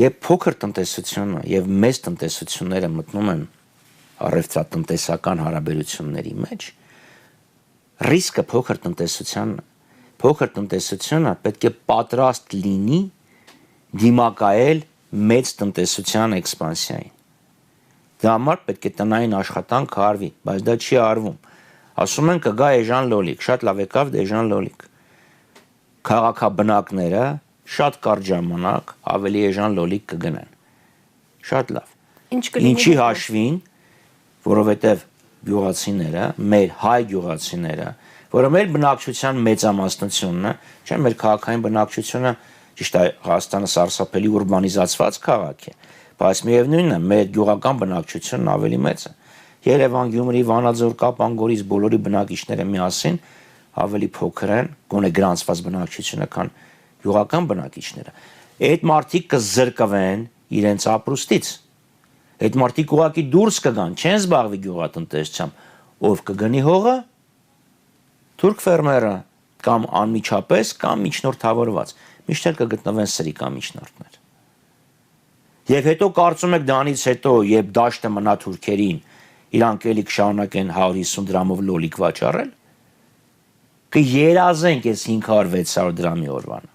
Եվ փոքր տնտեսությունը եւ մեծ տնտեսությունները մտնում են առևտրատնտեսական հարաբերությունների մեջ, ռիսկը փոքր տնտեսությունը պետք է պատրաստ լինի դիմակայել մեծ տնտեսության էքսպանսիային։ Դա համար պետք է տնային աշխատանք արվի, բայց դա չի արվում։ Ասում են կգա էժան լոլիկ, շատ լավ եկավ էժան լոլիկ։ Քաղաքաբնակները շատ կարճ ժամանակ ավելի էժան լոլիկ կգնեն։ Շատ լավ։ Ինչի հաշվին, որովհետև գյուղացիները, մեր հայ գյուղացիները, որը մեր բնակչության մեծամասնությունն է, չէ՞ մեր քաղաքային բնակչությունը ճիշտ է, Հայաստանը սարսափելի ուրբանիզացված քաղաք է, բայց միևնույնն է, մեր գյուղական բնակչությունն ավելի մեծ է։ Երևան, Գյումրի, Վանաձոր, Կապան, Գորիս բոլորի բնակիչները միասին ավելի փոքր են, գոնե գրանցված բնակչությունը, քան գյուղական բնակիչները։ Այդ մարդիկ կզրկվեն իրենց ապրուստից։ Այդ մարդիկ ուղղակի դուրս կգան, չեն զբաղվի գյուղատնտեսությամբ, ով կգնի հողը, թուրք ֆերմերը կամ անմիջապես կամ միջնորդավորված, միշտ էլ կգտնվեն սրիկա միջնորդներ։ Եվ հետո կարծում եք դրանից հետո, երբ դաշտը մնա թուրքերին, իրանք էլի կշարունակեն 150 դրամով լոլիկ վաճառել, կերազենք այս 500-600 դրամի օրվան։